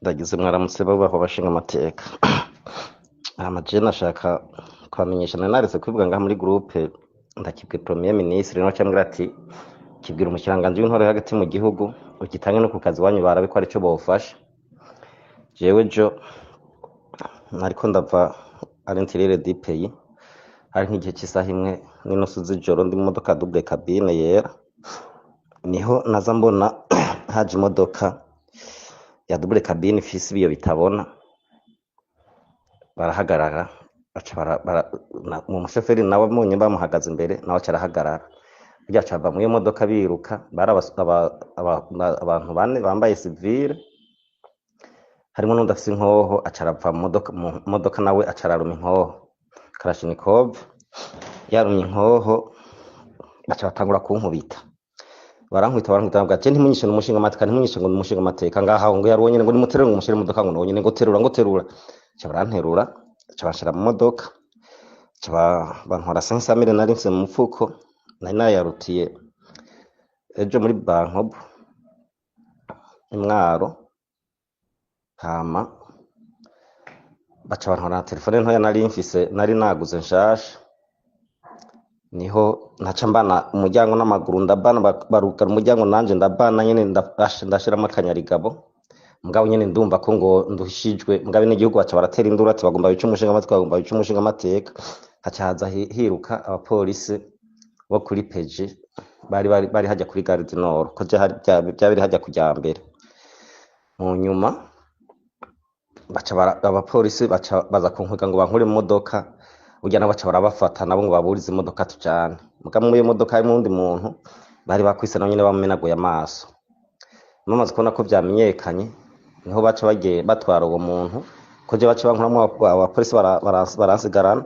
Ndagize mwaramutse babaho bashinga amateka. Amajene ashaka kwamenyesha naretse kwivuga ngaha muri groupe ndakibwe premier ministre no cyambwira ati kibwira umushiranganje w'intore hagati mu gihugu ugitange no ku kazi wanyu barabe ko ari cyo bofasha. Jewe jo nariko ndava ari ntirere dipeyi hari nk'igihe cy'isaha imwe n'inusu z'ijoro ndi mu modoka double cabine yera niho naza mbona haje imodoka ya double cabine ifise ibiyo bitabona barahagarara mu mushoferi nawe munye bamuhagaze imbere nawe cyarahagarara burya cava mu iyo modoka biruka abantu bane bambaye civile harimo n'undi afise inkoho acarava mu modoka nawe acararuma inkoho Kalashnikov yarumye inkoho baca batangura kunkubita barankubita bwa je ntimunyishe n'umushinga amateka ntimunyishe ngo n'umushinga amateka ngaha ngo yarubonye ngo nimuterere ngo mushire imodoka ngo nonyene ngo terura ca baranterura ca bashira mu modoka ca bantwara 500 nari mfise mu mufuko nari nayarutiye ejo muri Bankob Imwaro hama baca bantwara telefone ntoya nari mfise nari naguze nshasha niho naca mbana umuryango n'amaguru ndabana barugara umuryango nanje ndabana nyene ndashiramo akanyarigabo mugabo nyene ndumva ko ngo nduhishijwe mugabo n'igihugu baca baratera induru ati bagomba bica umushinga amateka haca haza hiruka abapolisi bo kuri peji bari hajya kuri Gare du Nord ko byabiri hajya kujya mbere mu nyuma abapolisi baza kunkwega ngo bankure mu modoka burya nabo baca barabafata nabo ngo baburize imodoka tujane mugabo mu iyo modoka harimo undi muntu bari bakwise nabo nyene bamumenaguye amaso bamaze kubona ko vyamenyekanye niho baca bagiye batwara uwo muntu ko je baca bankuramwo abapolisi baransigarana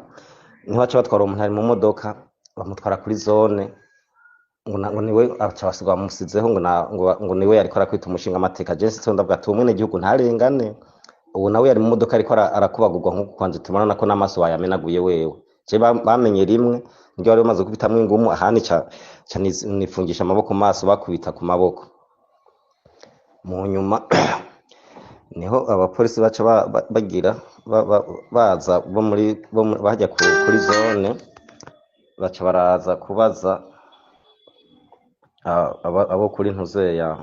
niho baca batwara uwo muntu ari mu modoka bamutwara kuri zone ngo niwe aca basigwa bamusizeho ngo niwe yariko arakwita umushinga amateka je sito ndavuga ati umwene gihugu ntarengane ubu nawe yari mu modoka ariko arakubagurwa nk'uko kwanje tubona ko n'amaso bayamenaguye wewe je bamenye rimwe ndio bari bamaze kubitamwe ingumu ahani ca nifungisha amaboko maso bakubita ku maboko mu nyuma niho abapolisi baca bagira baza bajya kuri zone baca baraza kubaza abo kuri ntuzeya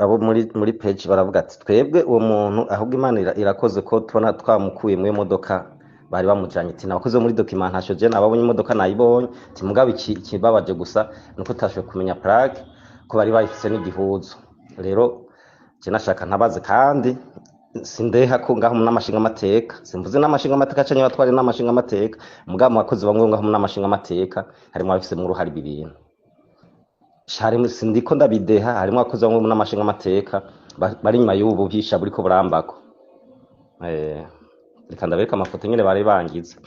abo muri page baravuga ati twebwe uwo muntu ahubwo Imana irakoze ko tubona twamukuye mu modoka bari bamujanye ati nabakoze muri documentation je nababonye imodoka nayibonye ati mugabo ikibabaje gusa nuko tashoboye kumenya plaque ko bari bayifise n'igihuzo rero je nashaka ntabaze kandi sindeha ko ngaho mu namashinga amateka simvuze namashinga amateka canye batware namashinga amateka mugabo mwakoze bamwe ngaho mu namashinga amateka harimo abafise mu ruhari bibintu shari sindiko ndabideha harimo akoze bamwe mu namashinga amateka bari nyuma y'ubu bubisha buriko burambako reka ndabereka amafoto nyene bari bangize